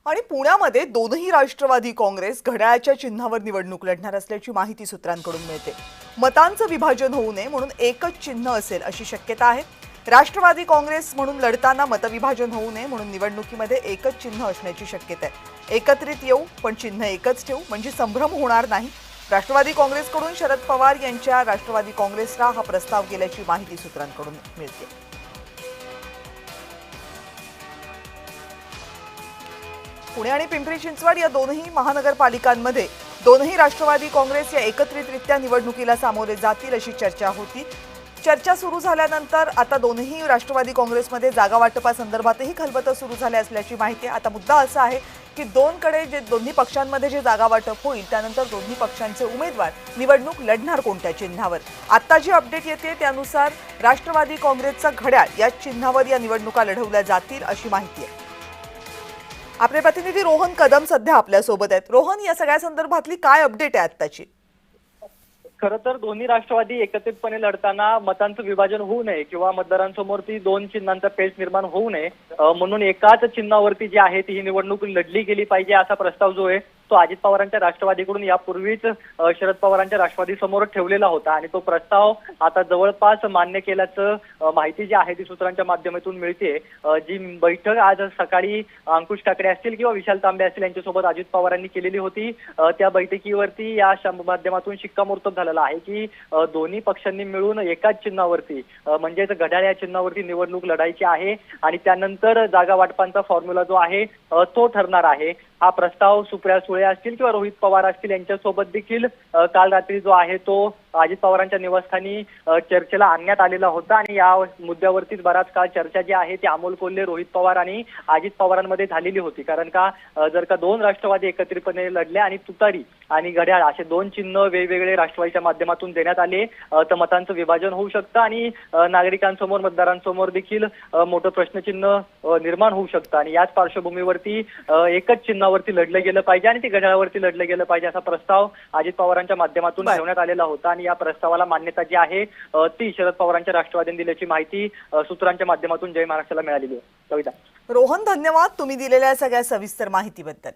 आणि पुण्यामध्ये दोनही राष्ट्रवादी काँग्रेस घड्याळाच्या चिन्हावर निवडणूक लढणार असल्याची माहिती सूत्रांकडून मिळते। मतांचं विभाजन होऊ नये म्हणून एकच चिन्ह असेल अशी शक्यता आहे। राष्ट्रवादी काँग्रेस म्हणून लढताना मतविभाजन होऊ नये म्हणून निवडणुकीमध्ये एकच चिन्ह असण्याची शक्यता आहे। एकत्रित येऊ पण चिन्ह एकच ठेवू म्हणजे संभ्रम होणार नाही। राष्ट्रवादी काँग्रेसकडून शरद पवार यांच्या राष्ट्रवादी काँग्रेसला हा प्रस्ताव गेल्याची माहिती सूत्रांकडून मिळते। पुणे आणि पिंपरी चिंचवड या दोनही महानगरपालिकांमध्ये दोनही राष्ट्रवादी काँग्रेस या एकत्रितरित्या निवडणुकीला सामोरे जातील अशी चर्चा होती। चर्चा सुरू झाल्यानंतर आता दोनही राष्ट्रवादी काँग्रेसमध्ये जागा वाटपासंदर्भातही खलबतं सुरू झाल्या असल्याची माहिती आहे। आता मुद्दा असा आहे की दोनकडे जे दोन्ही पक्षांमध्ये जे जागा वाटप होईल त्यानंतर दोन्ही पक्षांचे उमेदवार निवडणूक लढणार कोणत्या चिन्हावर। आता जी अपडेट येते त्यानुसार राष्ट्रवादी काँग्रेसचा घड्याळ या चिन्हावर या निवडणुका लढवल्या जातील अशी माहिती आहे। आपले प्रतिनिधी रोहन कदम सध्या आपल्या सोबत आहेत। रोहन, या सगळ्या संदर्भातली काय अपडेट आहे आत्ताची? खरं तर दोन्ही राष्ट्रवादी एकत्रितपणे लढताना मतांचं विभाजन होऊ नये किंवा मतदारांसमोर ती दोन चिन्हांचा पेच निर्माण होऊ नये म्हणून एकाच चिन्हावरती जी आहे ती ही निवडणूक लढली गेली पाहिजे असा प्रस्ताव जो आहे तो अजित पवारांच्या राष्ट्रवादीकडून यापूर्वीच शरद पवारांच्या राष्ट्रवादी समोर ठेवलेला होता आणि तो प्रस्ताव आता जवळपास मान्य केल्याचं माहिती जी आहे ती सूत्रांच्या माध्यमातून मिळते। जी बैठक आज सकाळी अंकुश ठाकरे असतील किंवा विशाल तांबे असतील यांच्यासोबत अजित पवारांनी केलेली होती त्या बैठकीवरती या माध्यमातून शिक्कामोर्तब झालेला आहे की दोन्ही पक्षांनी मिळून एकाच चिन्हावरती म्हणजेच घड्याळ या चिन्हावरती निवडणूक लढायची आहे आणि त्यानंतर जागा वाटपांचा फॉर्म्युला जो आहे तो ठरणार आहे। हा प्रस्ताव सुप्रिया सुळे असतील किंवा रोहित पवार असतील यांच्यासोबत देखील काल रात्री जो आहे तो अजित पवारांच्या निवासस्थानी चर्चेला आणण्यात आलेला होता आणि या मुद्द्यावरतीच बराच काळ चर्चा जी आहे ती अमोल कोल्हे, रोहित पवार आणि अजित पवारांमध्ये झालेली होती। कारण का जर का दोन राष्ट्रवादी एकत्रितपणे लढले आणि तुतारी आणि घड्याळ असे दोन चिन्ह वेगवेगळे राष्ट्रवादीच्या माध्यमातून देण्यात आले तर मतांचं विभाजन होऊ शकतं आणि नागरिकांसमोर मतदारांसमोर देखील मोठं प्रश्नचिन्ह निर्माण होऊ शकतं आणि याच पार्श्वभूमीवरती एकच चिन्हावरती लढलं गेलं पाहिजे आणि ते घड्याळावरती लढलं गेलं पाहिजे असा प्रस्ताव अजित पवारांच्या माध्यमातून ठेवण्यात आलेला होता आणि या प्रस्तावाला मान्यता जी आहे ती शरद पवारांच्या राष्ट्रवादीने दिल्याची माहिती सूत्रांच्या माध्यमातून जय महाराष्ट्राला मिळालेली आहे। कविता। रोहन, धन्यवाद तुम्ही दिलेल्या सगळ्या सविस्तर माहितीबद्दल।